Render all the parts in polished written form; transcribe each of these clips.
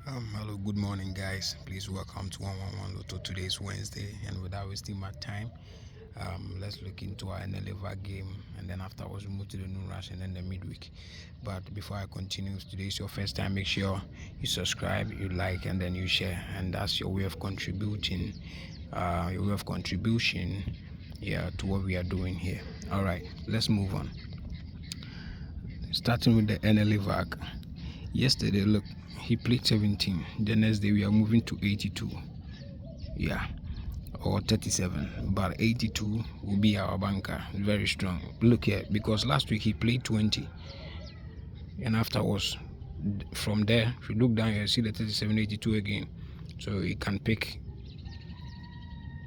Hello, good morning, guys. Please welcome to 111 Lotto. Today is Wednesday, and without wasting my time, let's look into our NLA VAG game, and then afterwards we move to the noon rush and then the midweek. But before I continue, if today is your first time, make sure you subscribe, you like, and then you share, and that's your way of contributing, to what we are doing here. All right, let's move on. Starting with the NLA VAG. Yesterday, look, he played 17. The next day we are moving to 82, or 37, but 82 will be our banker. Very strong. Look here, because last week he played 20, and afterwards from there, if you look down here, see the 37, 82 again, so he can pick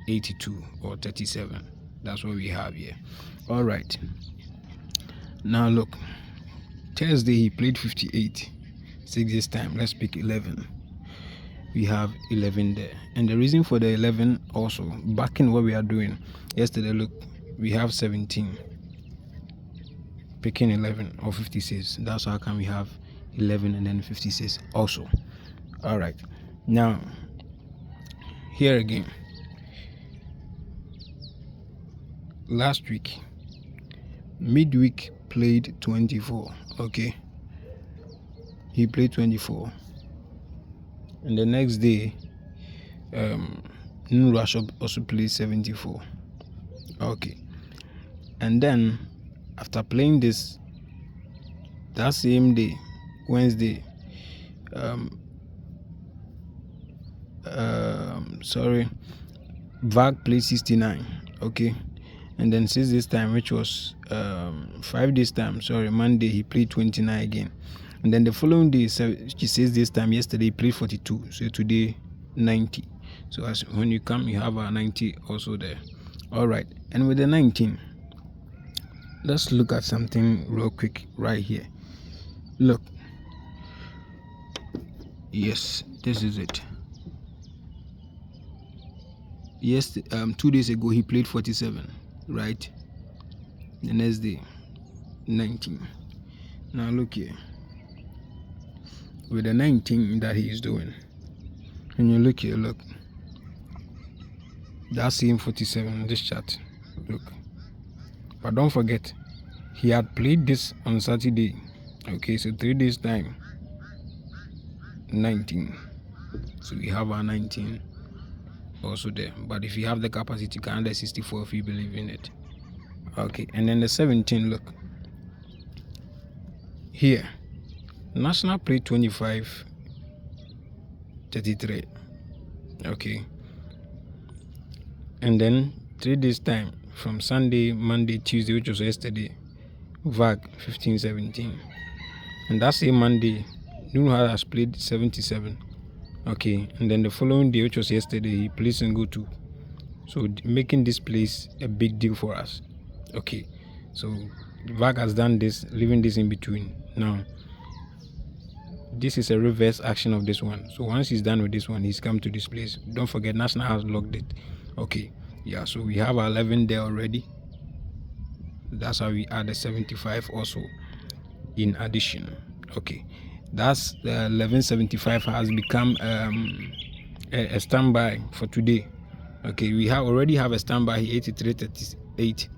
82 or 37. That's what we have here. All right, now look, Thursday he played 58. 6 this time, let's pick 11. We have 11 there, and the reason for the 11 also, back in what we are doing yesterday, look, we have 17 picking 11 or 56. That's how come we have 11 and then 56 also. All right, now here again, last week midweek played 24. Okay, he played 24, and the next day Noon Rush also played 74. Okay, and then after playing this, that same day, Wednesday, VAG played 69. Okay, and then 6 this time, which was 5 this time, Monday, he played 29 again. And then the following day, she says this time, yesterday he played 42. So today, 90. So as when you come, you have a 90 also there. All right. And with the 19, let's look at something real quick right here. Look. Yes, this is it. Yes, 2 days ago he played 47, right? The next day, 19. Now look here. With the 19 that he is doing, and you look here, look, that's same 47 in this chart. Look, but don't forget, he had played this on Saturday. Okay, so 3 days time, 19. So we have our 19 also there. But if you have the capacity, you can add the 64 if you believe in it. Okay, and then the 17, look here, National played 25, 33. Okay, and then 3 days time, from Sunday, Monday, Tuesday, which was yesterday, VAG 15, 17. And that same Monday, Nuno has played 77. Okay, and then the following day, which was yesterday, he played single 2. So making this place a big deal for us. Okay, so VAG has done this, leaving this in between. Now this is a reverse action of this one. So once he's done with this one, he's come to this place. Don't forget, National has locked it. Okay, yeah, so we have our 11 there already. That's how we add the 75 also in addition. Okay, that's the 1175 has become a standby for today. Okay, we already have a standby here, 8338.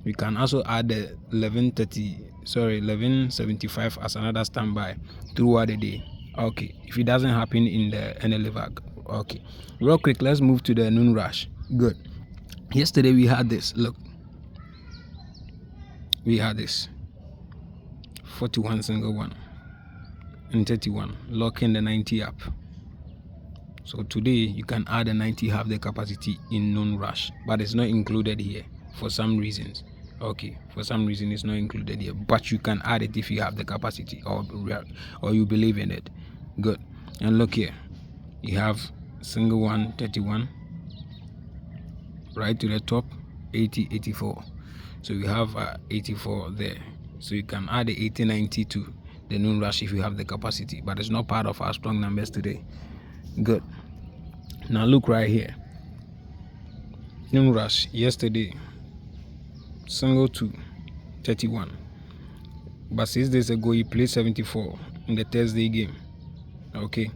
We can also add the 1175 as another standby throughout the day. Okay, if it doesn't happen in the NLA VAG. Okay, real quick, let's move to the noon rush. Good. Yesterday we had this. Look, we had this 41 single 1 and 31, locking the 90 up. So today you can add a 90, have the capacity in noon rush, but it's not included here for some reasons. Okay, for some reason it's not included here, but you can add it if you have the capacity or you believe in it. Good. And look here, you have single 1, 31, right to the top, 80, 84. So you have 84 there, so you can add the 80, 90 to the noon rush if you have the capacity, but it's not part of our strong numbers today. Good. Now look right here, noon rush yesterday, single 2, 31, but 6 days ago he played 74 in the Thursday game. Okay,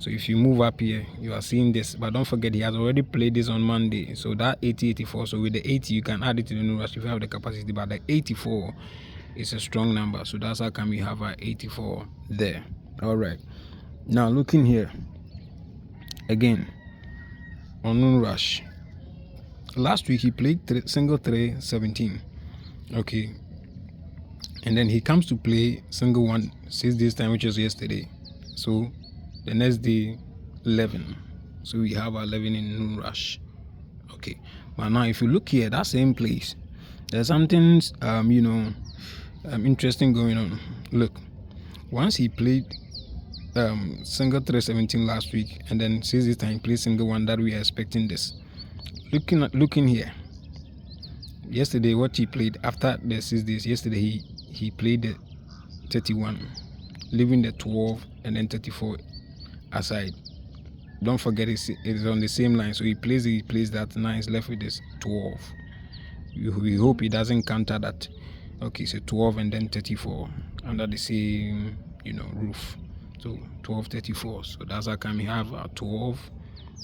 So if you move up here, you are seeing this. But don't forget, he has already played this on Monday. So that 80-84. So with the 80, you can add it to the Noon Rush if you have the capacity. But the 84 is a strong number. So that's how come you have a 84 there. All right. Now looking here again on Noon Rush. Last week he played single 317. Okay. And then he comes to play single 1 6 days time, which was yesterday. So the next day 11. So we have 11 in Noon Rush. Okay. But now if you look here, that same place, there's something interesting going on. Look, once he played single 317 last week, and then 6 days time he played single 1, that we are expecting this. Looking here. Yesterday, what he played after the 6 days, yesterday he played the 31, leaving the 12 and then 34 aside. Don't forget it's on the same line, so he plays that. Now he's left with this 12. We hope he doesn't counter that. Okay, so 12 and then 34 under the same roof. So 12, 34. So that's how come we have 12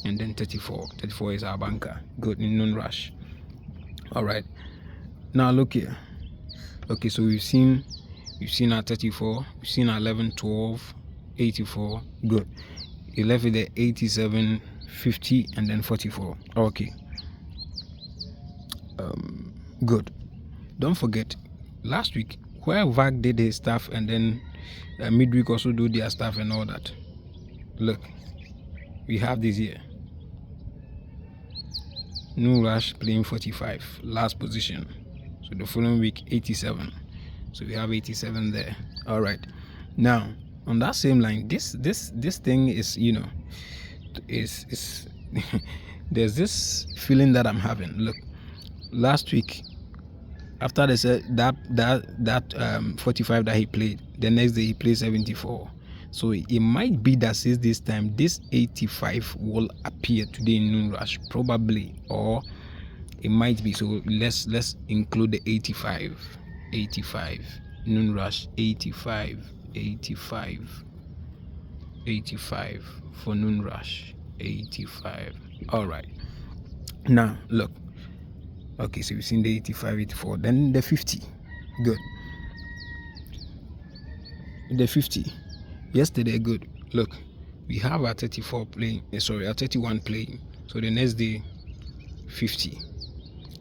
and then 34. 34 is our banker. Good in Noon Rush. All right. Now look here. Okay, so we've seen our 34, we've seen our 11, 12, 84. Good. He left with the 87, 50, and then 44. Okay. Good. Don't forget, last week where VAG did his stuff, and then Midweek also do their stuff and all that. Look, we have this here. Noon Rush playing 45, last position. So the following week 87. So we have 87 there. All right. Now on that same line, this thing is is there's this feeling that I'm having. Look, last week after they said that 45 that he played, the next day he played 74. So it might be that since this time this 85 will appear today in Noon Rush, probably, or it might be. So let's include the 85 Noon Rush, 85 for Noon Rush, 85. All right. Now look. Okay, so we've seen the 85, 84, then the 50. Good. The 50. Yesterday, good. Look, we have our 34 playing. Our 31 playing. So the next day, 50.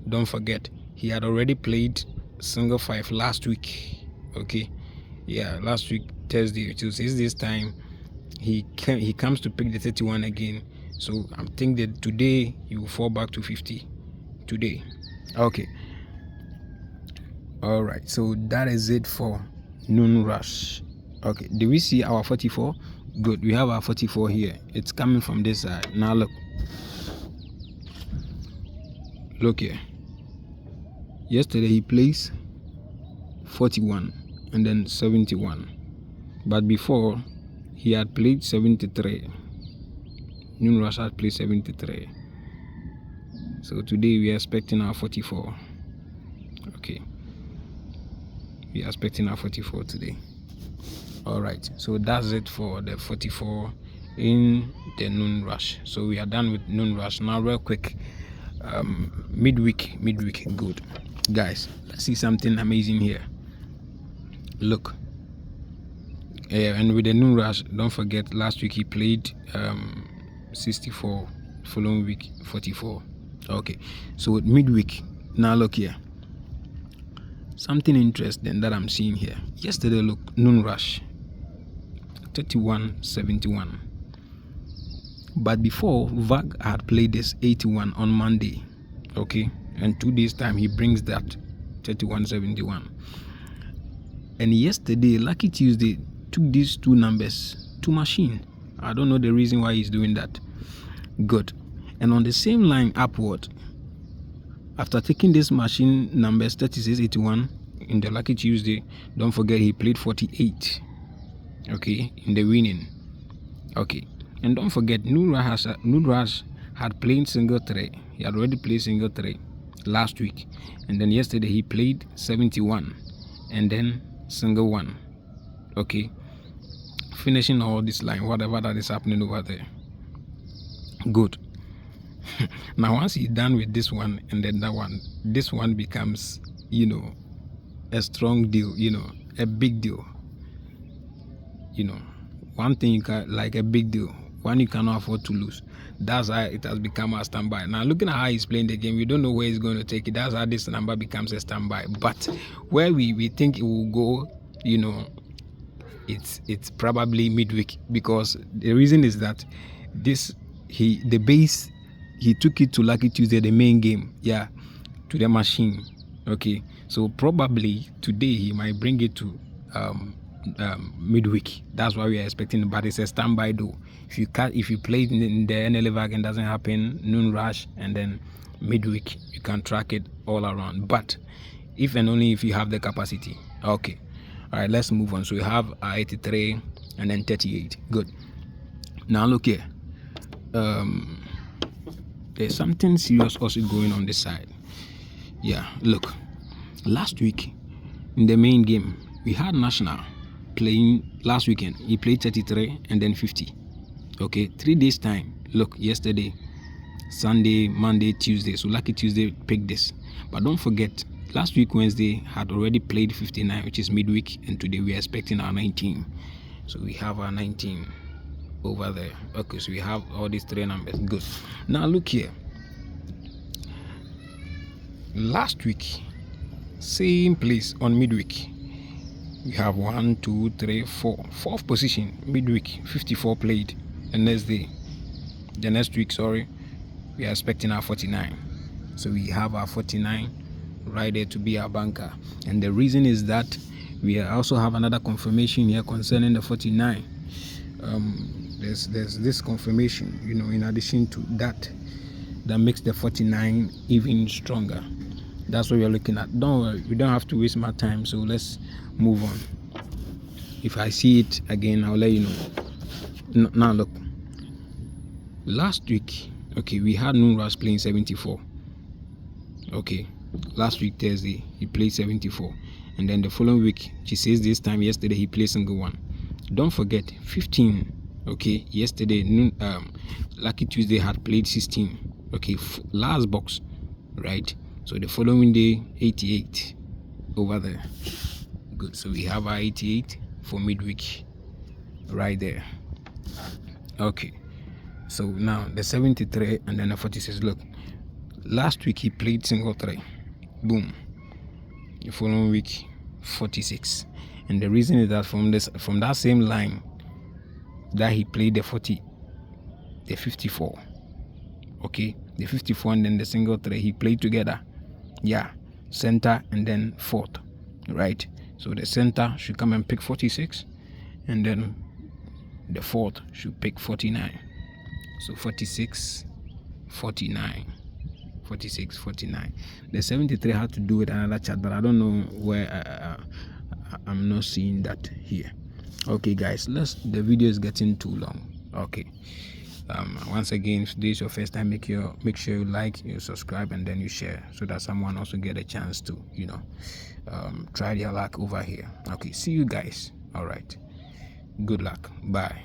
Don't forget, he had already played single 5 last week. Okay, yeah, last week Thursday, which is this time he comes to pick the 31 again. So I'm thinking that today he will fall back to 50 today. Okay, all right, so that is it for Noon Rush. Okay, do we see our 44? Good, we have our 44 here. It's coming from this side. Now look here. Yesterday he plays 41 and then 71, but before he had played 73. Noon Rush had played 73. So today we are expecting our 44. Okay, we are expecting our 44 today. All right, so that's it for the 44 in the Noon Rush. So we are done with Noon Rush. Now real quick, midweek. Good guys, let's see something amazing here. Look, and with the Noon Rush, don't forget last week he played 64, following week 44. Okay, so with midweek, now look here, something interesting that I'm seeing here. Yesterday, look, Noon Rush 31-71, but before VAG had played this 81 on Monday. Okay, and 2 days time he brings that 31-71, and yesterday Lucky Tuesday took these two numbers to machine. I don't know the reason why he's doing that. Good. And on the same line upward, after taking this machine numbers 36-81 in the Lucky Tuesday, don't forget he played 48, okay, in the winning. Okay, and don't forget Noon Rush had played single 3. He had already played single 3 last week, and then yesterday he played 71 and then single 1. Okay, finishing all this line, whatever that is happening over there. Good. Now once he's done with this one and then that one, this one becomes, a strong deal, a big deal. One thing you can, like a big deal, one you cannot afford to lose. That's how it has become a standby. Now looking at how he's playing the game, we don't know where he's going to take it. That's how this number becomes a standby. But where we think it will go, it's probably midweek, because the reason is that the base, he took it to Lucky Tuesday, the main game, to the machine. Okay, so probably today he might bring it to midweek. That's why we are expecting, but it's a standby though. If you play in the NLA VAG and doesn't happen, noon rush and then midweek, you can track it all around. But if and only if you have the capacity. Okay, all right, let's move on. So we have 83 and then 38. Good. Now look here, there's something serious also going on this side. Look, last week in the main game we had National playing. Last weekend he played 33 and then 50. Okay, 3 days time. Look, yesterday, Sunday, Monday, Tuesday. So Lucky Tuesday picked this. But don't forget, last week Wednesday had already played 59, which is midweek, and today we are expecting our 19. So we have our 19 over there. Okay, so we have all these 3 numbers. Good. Now look here, last week same place on midweek, we have 1, 2, 3, 4, fourth position midweek, 54 played. The next week, we are expecting our 49. So we have our 49 right there to be our banker. And the reason is that we also have another confirmation here concerning the 49. There's this confirmation, in addition to that makes the 49 even stronger. That's what we're looking at. Don't worry, we don't have to waste my time, so let's move on. If I see it again, I'll let you know. Now look, last week, okay, we had Nunras playing 74. Okay, last week Thursday he played 74, and then the following week, she says this time yesterday he played single one. Don't forget 15. Okay, yesterday Lucky Tuesday had played 16. Okay, last box, right? So the following day 88 over there. Good. So we have our 88 for midweek right there. Okay, so now the 73 and then the 46. Look, last week he played single 3. Boom. The following week 46. And the reason is that from that same line that he played the 54. Okay, the 54 and then the single 3 he played together. Center and then fourth, right? So the center should come and pick 46, and then the fourth should pick 49. So 46, 49, 46, 49. The 73 had to do with another chart, but I don't know where. I'm not seeing that here. Okay, guys, the video is getting too long. Okay. Once again, if this is your first time, make sure you like, you subscribe, and then you share, so that someone also get a chance to try their luck over here. Okay, see you guys. All right, good luck. Bye.